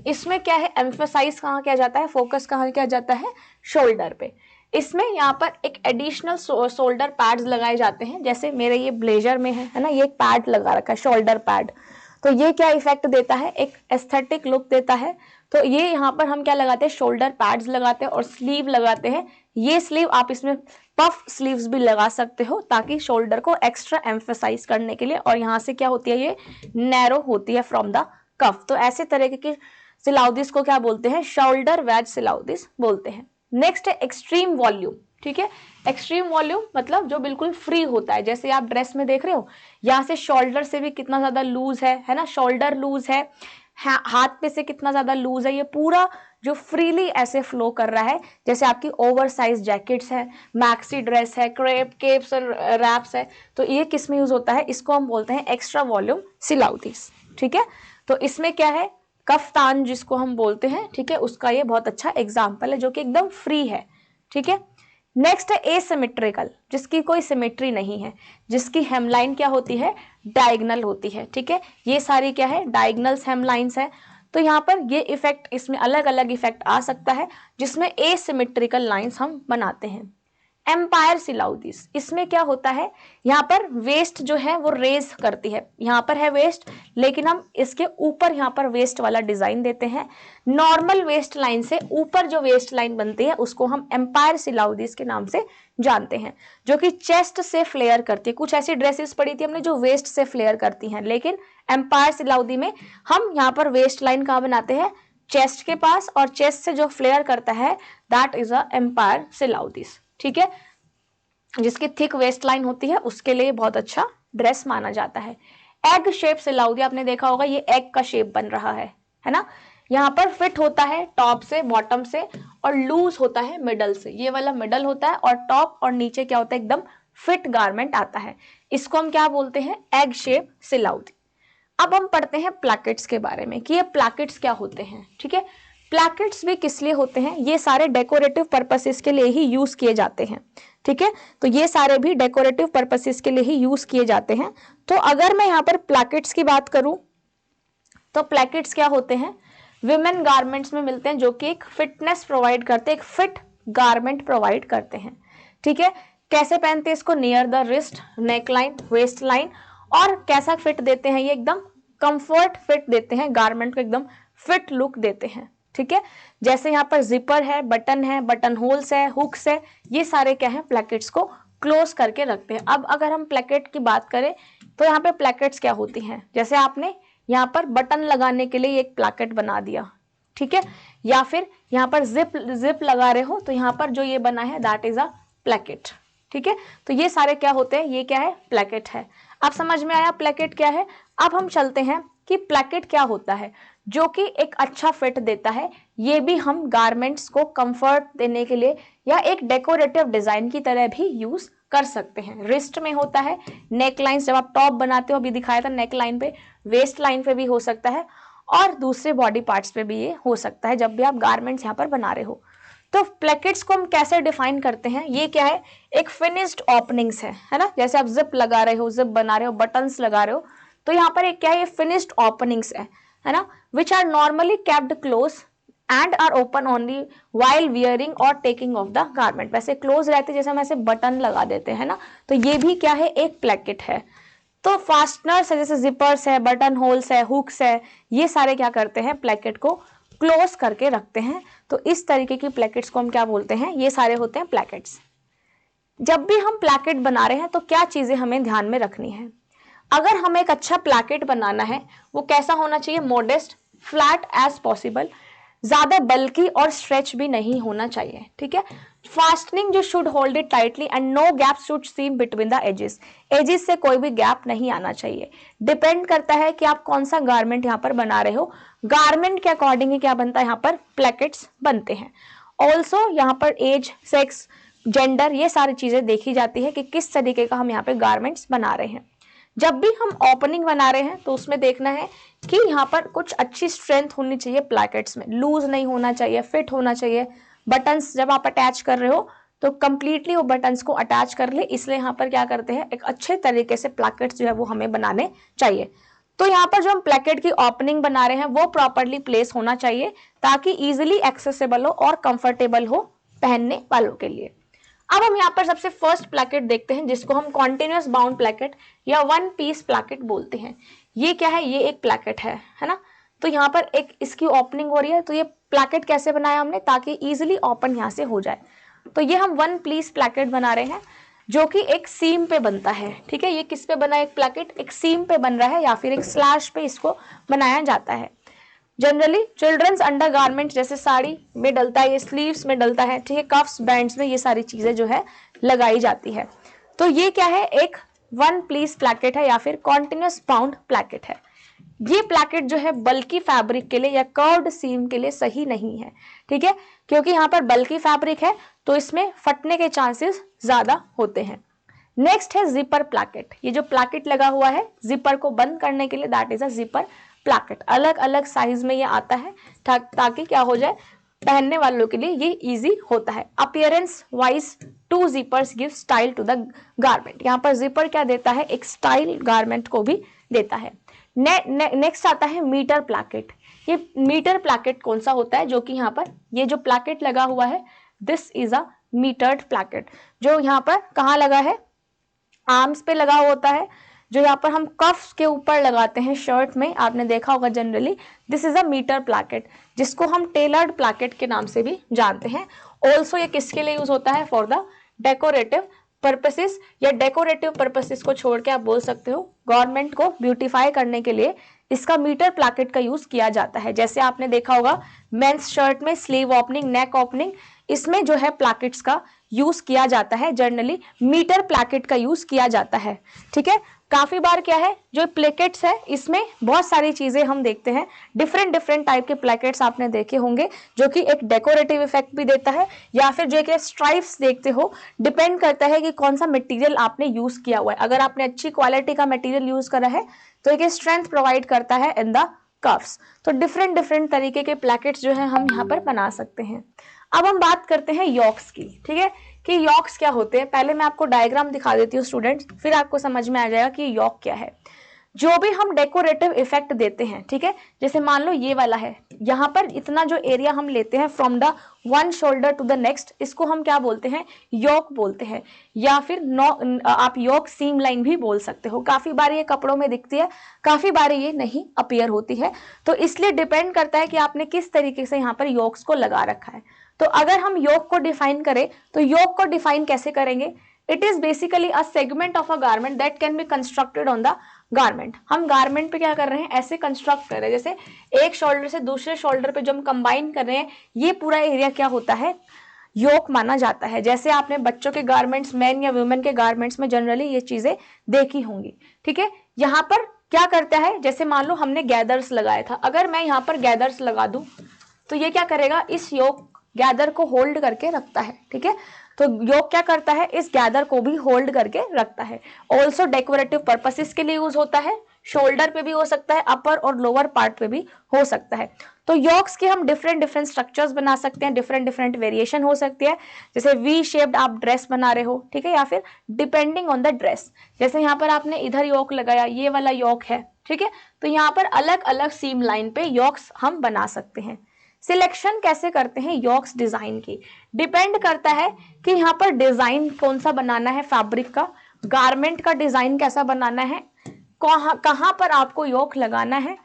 इसमें क्या है? एम्फसाइज कहाँ किया जाता है, फोकस कहाँ किया जाता है? शोल्डर पे। इसमें यहाँ पर एक एडिशनल शोल्डर पैड्स लगाए जाते हैं, जैसे मेरे ये ब्लेजर में है ना, ये एक पैड लगा रखा है, शोल्डर पैड। तो ये क्या इफेक्ट देता है? एक एस्थेटिक लुक देता है। तो ये यहाँ पर हम क्या लगाते हैं? शोल्डर पैड्स लगाते हैं और स्लीव लगाते हैं। ये स्लीव आप इसमें पफ स्लीव्स भी लगा सकते हो ताकि शोल्डर को एक्स्ट्रा एम्फसाइज करने के लिए, और यहाँ से क्या होती है? ये नैरो होती है फ्रॉम द कफ। तो ऐसे तरीके की सिलाउदीज को क्या बोलते हैं? शोल्डर वेज सिलाउदीज बोलते हैं। नेक्स्ट है एक्सट्रीम वॉल्यूम, ठीक है। एक्सट्रीम वॉल्यूम मतलब जो बिल्कुल फ्री होता है, जैसे आप ड्रेस में देख रहे हो, यहाँ से शोल्डर से भी कितना ज्यादा लूज है ना, शोल्डर लूज है, हाथ पे से कितना ज्यादा लूज है, ये पूरा जो फ्रीली ऐसे फ्लो कर रहा है, जैसे आपकी ओवर साइज जैकेट्स है, मैक्सी ड्रेस है, क्रेप केप्स और रैप्स है, तो ये किस में यूज होता है? इसको हम बोलते हैं एक्स्ट्रा वॉल्यूम सिलाउदीज, ठीक है। तो इसमें क्या है? कफ्तान जिसको हम बोलते हैं, ठीक है, उसका ये बहुत अच्छा एग्जाम्पल है जो कि एकदम फ्री है, ठीक है। नेक्स्ट है एसिमेट्रिकल, जिसकी कोई सिमेट्री नहीं है, जिसकी हेमलाइन क्या होती है? डायगनल होती है, ठीक है। ये सारी क्या है? डायगनल्स हेमलाइंस है। तो यहाँ पर ये इफेक्ट, इसमें अलग अलग इफेक्ट आ सकता है जिसमें एसिमेट्रिकल लाइंस हम बनाते हैं। एम्पायर सिलाउदीज, इसमें क्या होता है? यहाँ पर वेस्ट जो है वो रेज करती है, यहाँ पर है वेस्ट, लेकिन हम इसके ऊपर यहाँ पर वेस्ट वाला डिजाइन देते हैं। नॉर्मल वेस्ट लाइन से ऊपर जो वेस्ट लाइन बनती है उसको हम एम्पायर सिलाउदीज के नाम से जानते हैं, जो कि चेस्ट से फ्लेयर करती है। कुछ ऐसी ड्रेसेस पड़ी थी हमने जो वेस्ट से फ्लेयर करती हैं, लेकिन एम्पायर सिलाउदी में हम यहाँ पर वेस्ट लाइन कहाँ बनाते हैं? चेस्ट के पास, और चेस्ट से जो फ्लेयर करता है दैट इज अ एम्पायर सिलाउदीज, ठीक है। जिसकी थिक वेस्ट लाइन होती है उसके लिए बहुत अच्छा ड्रेस माना जाता है। एग शेप सिलाउदी आपने देखा होगा, ये एग का शेप बन रहा है ना। यहाँ पर फिट होता है टॉप से, बॉटम से, और लूज होता है मिडल से। ये वाला मिडल होता है और टॉप और नीचे क्या होता है? एकदम फिट गारमेंट आता है। इसको हम क्या बोलते हैं? Egg shape silhouette. अब हम पढ़ते हैं प्लैकेट्स के बारे में कि ये प्लैकेट्स क्या होते हैं, ठीक है। प्लैकेट्स भी किस लिए होते हैं? ये सारे डेकोरेटिव पर्पसेस के लिए ही यूज किए जाते हैं, ठीक है। तो ये सारे भी डेकोरेटिव पर्पसेस के लिए ही यूज किए जाते हैं। तो अगर मैं यहाँ पर प्लैकेट्स की बात करूं तो प्लैकेट्स क्या होते हैं? विमेन गारमेंट्स में मिलते हैं, जो कि एक फिटनेस प्रोवाइड करते हैं, एक फिट गारमेंट प्रोवाइड करते हैं, ठीक है। कैसे पहनते हैं इसको? Near the wrist, neck line, waist line. और कैसा फिट देते हैं? ये एकदम कंफर्ट फिट देते हैं, गारमेंट को एकदम फिट लुक देते हैं, ठीक है। जैसे यहाँ पर जिपर है, बटन होल्स है, हुक्स है, ये सारे क्या है? प्लैकेट्स को क्लोज करके रखते हैं। अब अगर हम प्लैकेट की बात करें तो यहाँ पे प्लैकेट्स क्या होती हैं? जैसे आपने यहाँ पर बटन लगाने के लिए एक प्लैकेट बना दिया, ठीक है, या फिर यहाँ पर जिप लगा रहे हो तो यहाँ पर जो ये बना है दैट इज अ प्लैकेट, ठीक है। तो ये सारे क्या होते हैं? ये क्या है? प्लैकेट है। अब समझ में आया प्लैकेट क्या है? अब हम चलते हैं कि प्लैकेट क्या होता है, जो कि एक अच्छा फिट देता है। ये भी हम गारमेंट्स को कंफर्ट देने के लिए या एक डेकोरेटिव डिजाइन की तरह भी यूज कर सकते हैं। रिस्ट में होता है, नेक लाइन जब आप टॉप बनाते हो, अभी दिखाया था नेक लाइन पे, वेस्ट लाइन पे भी हो सकता है, और दूसरे बॉडी पार्ट्स पे भी ये हो सकता है जब भी आप गारमेंट्स यहाँ पर बना रहे हो। तो प्लेकेट्स को हम कैसे डिफाइन करते हैं, ये क्या है, एक फिनिश्ड ओपनिंग्स है ना, जैसे आप जिप लगा रहे हो, जिप बना रहे हो, बटन्स लगा रहे हो, तो यहाँ पर एक क्या है, ये फिनिश्ड ओपनिंग्स है ना, which are normally kept close and are open only while wearing और टेकिंग ऑफ द गारमेंट। वैसे क्लोज रहते जैसे हम ऐसे बटन लगा देते हैं ना, तो ये भी क्या है, एक प्लेकेट है। तो फास्टनर्स है, जैसे जिपर्स है, बटन होल्स है, हुक्स है, ये सारे क्या करते हैं, प्लेकेट को क्लोज करके रखते हैं। तो इस तरीके की प्लेकेट्स को हम क्या बोलते हैं, ये सारे होते हैं प्लेकेट्स। जब भी हम प्लेकेट बना रहे हैं तो क्या चीजें हमें ध्यान में रखनी है। अगर हमें एक अच्छा प्लेकेट बनाना है, वो कैसा होना चाहिए, मॉडेस्ट, फ्लैट एज पॉसिबल, ज्यादा बल्कि और स्ट्रेच भी नहीं होना चाहिए, ठीक है। फास्टनिंग जो should hold it tightly and no gap should seem between the edges, edges से कोई भी गैप नहीं आना चाहिए। डिपेंड करता है कि आप कौन सा गारमेंट यहाँ पर बना रहे हो, गारमेंट के अकॉर्डिंग ही क्या बनता है, यहाँ पर प्लेकेट्स बनते हैं। ऑल्सो यहाँ पर एज, सेक्स, जेंडर, ये सारी चीजें देखी जाती है कि किस तरीके का हम यहाँ पे गारमेंट्स बना रहे हैं। जब भी हम ओपनिंग बना रहे हैं तो उसमें देखना है कि यहाँ पर कुछ अच्छी स्ट्रेंथ होनी चाहिए प्लेकेट्स में, लूज नहीं होना चाहिए, फिट होना चाहिए। बटन्स जब आप अटैच कर रहे हो तो कंप्लीटली वो बटन्स को अटैच कर ले, इसलिए यहाँ पर क्या करते हैं, एक अच्छे तरीके से प्लेकेट्स जो है वो हमें बनाने चाहिए। तो यहाँ पर जो हम प्लेकेट की ओपनिंग बना रहे हैं वो प्रॉपरली प्लेस होना चाहिए ताकि इजिली एक्सेसिबल हो और कंफर्टेबल हो पहनने वालों के लिए। अब हम यहाँ पर सबसे फर्स्ट प्लेकेट देखते हैं जिसको हम कॉन्टिन्यूअस बाउंड प्लेकेट या वन पीस प्लेकेट बोलते हैं। ये क्या है, ये एक प्लेकेट है ना। तो यहाँ पर एक इसकी ओपनिंग हो रही है, तो ये प्लेकेट कैसे बनाया हमने, ताकि इजिली ओपन यहाँ से हो जाए। तो ये हम वन पीस प्लेकेट बना रहे हैं जो कि एक सीम पे बनता है, ठीक है। ये किस पे बना है, एक प्लेकेट एक सीम पे बन रहा है या फिर एक स्लैश पे इसको बनाया जाता है। जनरली चिल्ड्रंस अंडर गारमेंट जैसे साड़ी में डलता है, ये स्लीव्स में डलता है, ठीक है, कफ्स, बैंड्स में ये सारी चीजें जो है लगाई जाती है। तो ये क्या है, एक वन पीस प्लेकेट है या फिर कॉन्टिन्यूअस बाउंड प्लेकेट है। ये प्लेकेट जो है बल्कि फैब्रिक के लिए या कर्व्ड सीम के लिए सही नहीं है, ठीक है, क्योंकि यहाँ पर बल्कि फैब्रिक है तो इसमें फटने के चांसेस ज्यादा होते हैं। नेक्स्ट है जिपर प्लेकेट। ये जो प्लेकेट लगा हुआ है जिपर को बंद करने के लिए, that is a zipper placket. अलग अलग साइज में ये आता है ताकि क्या हो जाए, पहनने वालों के लिए ये इजी होता है। Appearance wise two zippers give style to the garment. यहाँ पर जिपर क्या देता है, एक स्टाइल गारमेंट को भी देता है। नेक्स्ट आता है मीटर प्लेकेट। ये मीटर प्लेकेट कौन सा होता है, जो कि यहाँ पर ये जो प्लेकेट लगा हुआ है, this is a metered placket. जो यहाँ पर कहाँ लगा है, आर्म्स पे लगा होता है, जो यहाँ पर हम कफ्स के ऊपर लगाते हैं शर्ट में, आपने देखा होगा generally. This is a miter placket, जिसको हम टेलर्ड प्लेकेट के नाम से भी जानते हैं। ऑल्सो ये किसके लिए यूज होता है, फॉर द डेकोरेटिव पर्पसेस, या डेकोरेटिव पर्पसेस को छोड़ के आप बोल सकते हो गवर्नमेंट को ब्यूटीफाई करने के लिए इसका मीटर प्लेकेट का यूज किया जाता है। जैसे आपने देखा होगा मेंस शर्ट में स्लीव ओपनिंग, नेक ओपनिंग, इसमें जो है प्लेकेट्स का यूज किया जाता है। जनरली मीटर प्लेकेट का यूज किया जाता है, ठीक है। काफी बार क्या है, जो प्लेकेट्स है इसमें बहुत सारी चीजें हम देखते हैं, डिफरेंट टाइप के प्लेकेट्स आपने देखे होंगे, जो कि एक डेकोरेटिव इफेक्ट भी देता है, या फिर जो कि स्ट्राइप्स देखते हो, डिपेंड करता है कि कौन सा मटेरियल आपने यूज किया हुआ है। अगर आपने अच्छी क्वालिटी का मटेरियल यूज करा है तो एक स्ट्रेंथ प्रोवाइड करता है इन द कफ्स। तो डिफरेंट तरीके के प्लेकेट्स जो है हम यहाँ पर बना सकते हैं। अब हम बात करते हैं यॉक्स की, ठीक है, कि यॉक्स क्या होते हैं। पहले मैं आपको डायग्राम दिखा देती हूँ स्टूडेंट्स, फिर आपको समझ में आ जाएगा कि यॉक क्या है। जो भी हम डेकोरेटिव इफेक्ट देते हैं, ठीक है, जैसे मान लो ये वाला है, यहाँ पर इतना जो एरिया हम लेते हैं from the one shoulder to the next, इसको हम क्या बोलते हैं, यॉक बोलते हैं, या फिर आप यॉक सीम लाइन भी बोल सकते हो। काफी बार ये कपड़ों में दिखती है, काफी बार ये नहीं अपीयर होती है, तो इसलिए डिपेंड करता है कि आपने किस तरीके से यहाँ पर यॉक्स को लगा रखा है। तो अगर हम योग को डिफाइन करें तो योग को डिफाइन कैसे करेंगे, it is basically a segment of a garment that can be constructed on the garment. हम गारमेंट पे क्या कर रहे हैं, ऐसे कंस्ट्रक्ट कर रहे हैं, जैसे एक शोल्डर से दूसरे शोल्डर पे जो हम कंबाइन कर रहे हैं, ये पूरा एरिया क्या होता है, योग माना जाता है। जैसे आपने बच्चों के गारमेंट्स, मैन या वुमेन के गारमेंट्स में जनरली ये चीजें देखी होंगी, ठीक है। यहाँ पर क्या करता है, जैसे मान लो हमने गैदर्स लगाया था, अगर मैं यहाँ पर गैदर्स लगा दूं तो ये क्या करेगा, इस योग गैदर को होल्ड करके रखता है, ठीक है। तो योग क्या करता है, इस गैदर को भी होल्ड करके रखता है। ऑल्सो डेकोरेटिव पर्पसेस के लिए यूज होता है, शोल्डर पे भी हो सकता है, अपर और लोअर पार्ट पे भी हो सकता है। तो योक्स के हम डिफरेंट डिफरेंट स्ट्रक्चर्स बना सकते हैं, डिफरेंट डिफरेंट वेरिएशन हो सकती है। जैसे वी शेप्ड आप ड्रेस बना रहे हो, ठीक है, या फिर डिपेंडिंग ऑन द ड्रेस, जैसे यहाँ पर आपने इधर योक लगाया, ये वाला योक है, ठीक है, तो यहाँ पर अलग अलग सीम लाइन पे योक्स हम बना सकते हैं। सिलेक्शन कैसे करते हैं योक्स डिजाइन की, डिपेंड करता है कि यहाँ पर डिजाइन कौन सा बनाना है, फैब्रिक का, गारमेंट का डिजाइन कैसा बनाना है, कहां पर आपको योक लगाना है,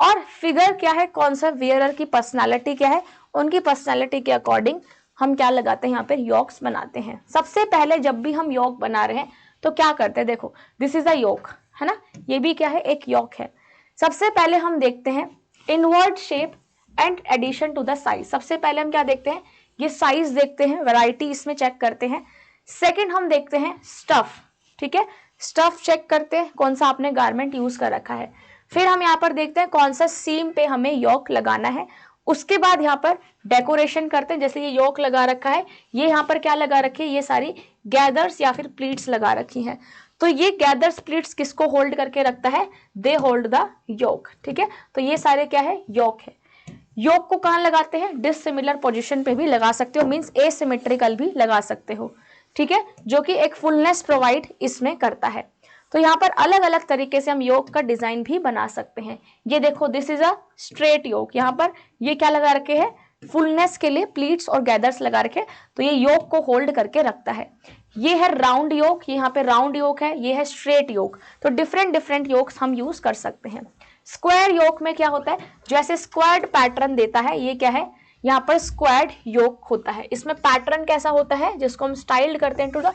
और फिगर क्या है, कौन सा वेयरर की पर्सनालिटी क्या है, उनकी पर्सनालिटी के अकॉर्डिंग हम क्या लगाते हैं, यहाँ पर योक्स बनाते हैं। सबसे पहले जब भी हम योक बना रहे हैं तो क्या करते हैं, देखो दिस इज अ योक, है ना, ये भी क्या है, एक योक है। सबसे पहले हम देखते हैं inward shape and addition to the size. सबसे पहले हम क्या देखते हैं, ये साइज देखते हैं, वैरायटी इसमें चेक करते हैं। सेकंड हम देखते हैं स्टफ, ठीक है, स्टफ चेक करते हैं कौन सा आपने गारमेंट यूज कर रखा है। फिर हम यहाँ पर देखते हैं कौन सा सीम पे हमें योक लगाना है। उसके बाद यहाँ पर डेकोरेशन करते हैं, जैसे ये योक लगा रखा है, ये यहाँ पर क्या लगा रखी है, ये सारी गैदर्स या फिर प्लीट्स लगा रखी हैं। तो ये गैदर स्प्लिट्स किसको होल्ड करके रखता है, दे होल्ड द योक, ठीक है, तो ये सारे क्या है, योक है। योक को कहां लगाते हैं, डिसिमिलर पोजीशन पे भी लगा सकते हो, मींस एसिमेट्रिकल भी लगा सकते हो, ठीक है, जो कि एक फुलनेस प्रोवाइड इसमें करता है। तो यहाँ पर अलग अलग तरीके से हम योक का डिजाइन भी बना सकते हैं। ये देखो दिस इज अ स्ट्रेट योक, यहाँ पर ये क्या लगा रखे हैं, फुलनेस के लिए प्लीट्स और गैदर्स लगा रखे, तो ये योक को होल्ड करके रखता है। ये है राउंड योक, यहाँ पे राउंड योक है, ये है स्ट्रेट योक, तो डिफरेंट डिफरेंट योक्स हम यूज कर सकते हैं। स्क्वायर योक में क्या होता है, जैसे स्क्वायर्ड पैटर्न देता है, ये क्या है, यहाँ पर स्क्वायर्ड योक होता है। इसमें पैटर्न कैसा होता है, जिसको हम स्टाइल्ड करते हैं to the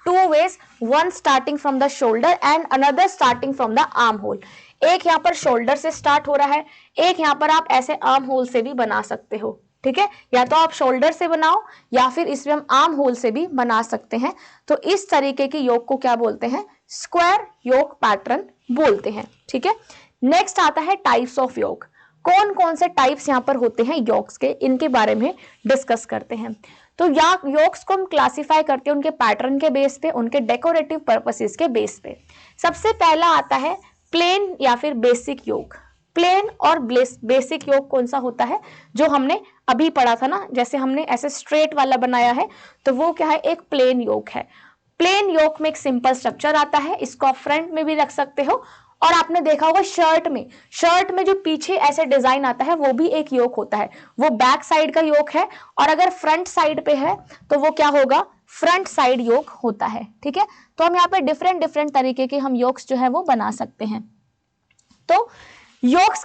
two ways, one starting from the shoulder and another starting from the arm hole. एक यहाँ पर शोल्डर से स्टार्ट हो रहा है, एक यहाँ पर आप ऐसे आर्म होल से भी बना सकते हो, ठीक है, या तो आप शोल्डर से बनाओ या फिर इसमें हम आर्म होल से भी बना सकते हैं। तो इस तरीके की योक को क्या बोलते हैं, स्क्वायर योक पैटर्न बोलते हैं, ठीक है। नेक्स्ट आता है टाइप्स ऑफ योक। कौन कौन से टाइप्स यहाँ पर होते हैं योक्स के, इनके बारे में डिस्कस करते हैं। तो योक्स को हम क्लासिफाई करते हैं उनके पैटर्न के बेस पे, उनके डेकोरेटिव पर्पसेस के बेस पे। सबसे पहला आता है प्लेन या फिर बेसिक योक। प्लेन और बेसिक योक कौन सा होता है, जो हमने अभी पढ़ा था ना, जैसे हमने ऐसे स्ट्रेट वाला बनाया है, तो वो क्या है, एक प्लेन योक है। प्लेन योक में एक सिंपल स्ट्रक्चर आता है, इसको आप फ्रंट में भी रख सकते हो, और आपने देखा होगा शर्ट में जो पीछे ऐसे डिजाइन आता है वो भी एक योक होता है, वो बैक साइड का योक है, और अगर फ्रंट साइड पे है तो वो क्या होगा, फ्रंट साइड योक होता है, ठीक है। तो हम यहाँ पे डिफरेंट डिफरेंट तरीके के हम योक्स जो है वो बना सकते हैं। तो योक्स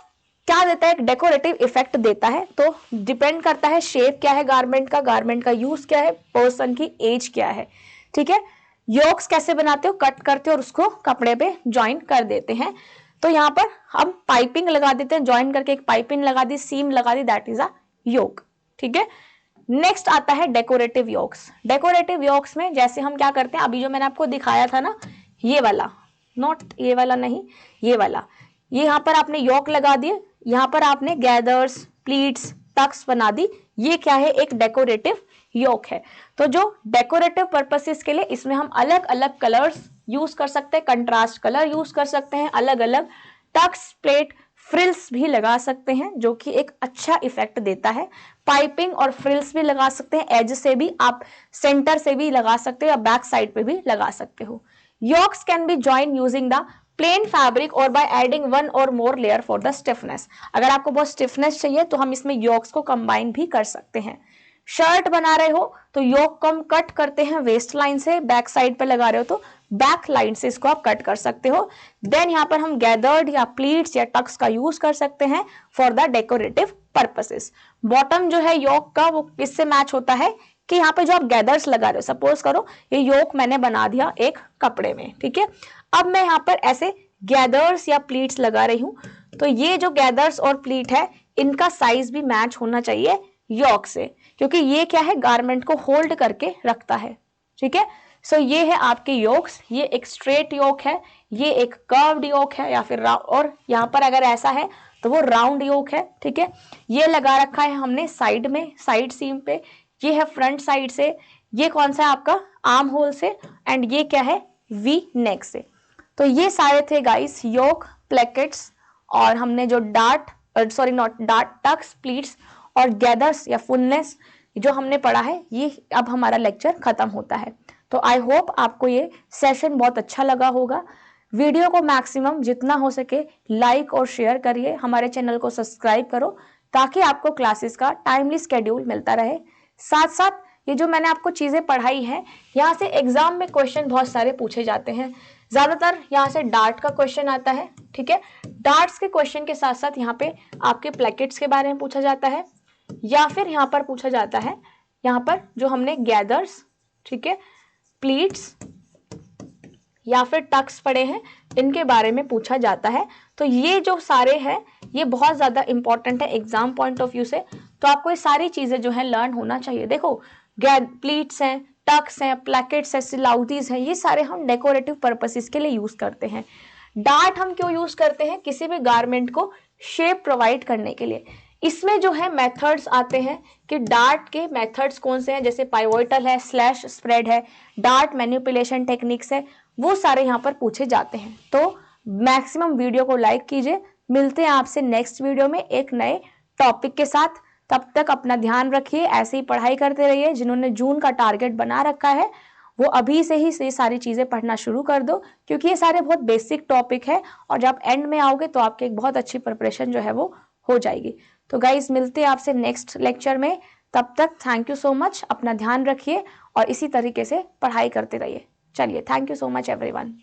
क्या देता है, एक डेकोरेटिव इफेक्ट देता है। तो डिपेंड करता है शेप क्या है गारमेंट का यूज क्या है, पर्सन की एज क्या है, ठीक है। योक्स कैसे बनाते हो, कट करते हो और उसको कपड़े पे ज्वाइन कर देते हैं। तो यहाँ पर हम पाइपिंग लगा देते हैं, ज्वाइन करके एक पाइपिंग लगा दी, सीम लगा दी, दैट इज अ योक, ठीक है। नेक्स्ट आता है डेकोरेटिव योक्स। डेकोरेटिव योक्स में जैसे हम क्या करते हैं, अभी जो मैंने आपको दिखाया था ना, ये वाला, नॉट ये वाला नहीं, ये वाला, ये यहाँ पर आपने योक लगा दिए, यहाँ पर आपने गैदर्स, प्लीट्स, टक्स बना दी, ये क्या है, एक डेकोरेटिव योक है। तो जो डेकोरेटिव पर्पसेस के लिए इसमें हम अलग अलग कलर्स यूज कर सकते हैं, कंट्रास्ट कलर यूज कर सकते हैं, अलग अलग टक्स, प्लेट, फ्रिल्स भी लगा सकते हैं, जो कि एक अच्छा इफेक्ट देता है। पाइपिंग और फ्रिल्स भी लगा सकते हैं, एज से भी, आप सेंटर से भी लगा सकते हो या बैक साइड पे भी लगा सकते हो। Yolks can be join using the plane fabric और बाय एडिंग वन और more layer for the stiffness. अगर आपको बहुत स्टिफनेस चाहिए तो हम इसमें योक्स को कंबाइन भी कर सकते हैं। शर्ट बना रहे हो तो योक को हम कट करते हैं वेस्ट लाइन से, बैक साइड पे लगा रहे हो तो बैक लाइन से इसको आप कट कर सकते हो। देन यहाँ पर हम गैदर्ड या प्लीट्स या टक्स का यूज कर सकते हैं for the decorative purposes. Bottom जो है योक का वो किससे मैच होता है कि यहाँ पे जो आप गैदर्स लगा रहे हो, सपोज करो ये योक मैंने बना दिया एक कपड़े में, ठीक है। अब मैं यहाँ पर ऐसे गैदर्स या प्लीट्स लगा रही हूँ, तो ये जो गैदर्स और प्लीट है इनका साइज भी मैच होना चाहिए योक से, क्योंकि ये क्या है, गारमेंट को होल्ड करके रखता है, ठीक है। सो ये है आपके योक्स, ये एक स्ट्रेट योक है, ये एक कर्व्ड योक है या फिर और यहाँ पर अगर ऐसा है तो वो राउंड योक है, ठीक है। ये लगा रखा है हमने साइड में, साइड सीम पे, ये है फ्रंट साइड से, ये कौन सा है आपका आर्म होल से, एंड ये क्या है वी नेक से। तो ये सारे थे गाइस योग, प्लेकेट्स, और हमने जो टक्स, प्लीट्स और गैदर्स या फुलनेस जो हमने पढ़ा है, ये अब हमारा लेक्चर खत्म होता है। तो आई होप आपको ये सेशन बहुत अच्छा लगा होगा। वीडियो को मैक्सिमम जितना हो सके लाइक और शेयर करिए, हमारे चैनल को सब्सक्राइब करो ताकि आपको क्लासेस का टाइमली स्केड्यूल मिलता रहे। साथ साथ ये जो मैंने आपको चीज़ें पढ़ाई हैं, यहाँ से एग्जाम में क्वेश्चन बहुत सारे पूछे जाते हैं। ज़्यादातर यहाँ से डार्ट का क्वेश्चन आता है, ठीक है। डार्ट्स के क्वेश्चन के साथ साथ यहाँ पे आपके प्लेकेट्स के बारे में पूछा जाता है, या फिर यहाँ पर पूछा जाता है, यहाँ पर जो हमने गैदर्स, ठीक है, प्लीट्स या फिर टक्स पढ़े हैं, इनके बारे में पूछा जाता है। तो ये जो सारे हैं ये बहुत ज़्यादा इंपॉर्टेंट है एग्जाम पॉइंट ऑफ व्यू से। तो आपको ये सारी चीज़ें जो है लर्न होना चाहिए। देखो, प्लीट्स हैं, टक्स हैं, प्लेकेट्स हैं, सिलाउटीज हैं, ये सारे हम डेकोरेटिव पर्पसेस के लिए यूज़ करते हैं। डार्ट हम क्यों यूज़ करते हैं? किसी भी गारमेंट को शेप प्रोवाइड करने के लिए। इसमें जो है मेथड्स आते हैं कि डार्ट के मेथड्स कौन से हैं, जैसे पाइवोटल है, स्लैश स्प्रेड है, डार्ट मैनिपुलेशन टेक्निक्स है, वो सारे यहाँ पर पूछे जाते हैं। तो मैक्सिमम वीडियो को लाइक कीजिए। मिलते हैं आपसे नेक्स्ट वीडियो में एक नए टॉपिक के साथ। तब तक अपना ध्यान रखिए, ऐसे ही पढ़ाई करते रहिए। जिन्होंने जून का टारगेट बना रखा है वो अभी से ही ये सारी चीज़ें पढ़ना शुरू कर दो, क्योंकि ये सारे बहुत बेसिक टॉपिक है और जब एंड में आओगे तो आपकी एक बहुत अच्छी प्रिपरेशन जो है वो हो जाएगी। तो गाइज मिलते हैं आपसे नेक्स्ट लेक्चर में। तब तक थैंक यू सो मच, अपना ध्यान रखिए और इसी तरीके से पढ़ाई करते रहिए। चलिए, thank you so much everyone.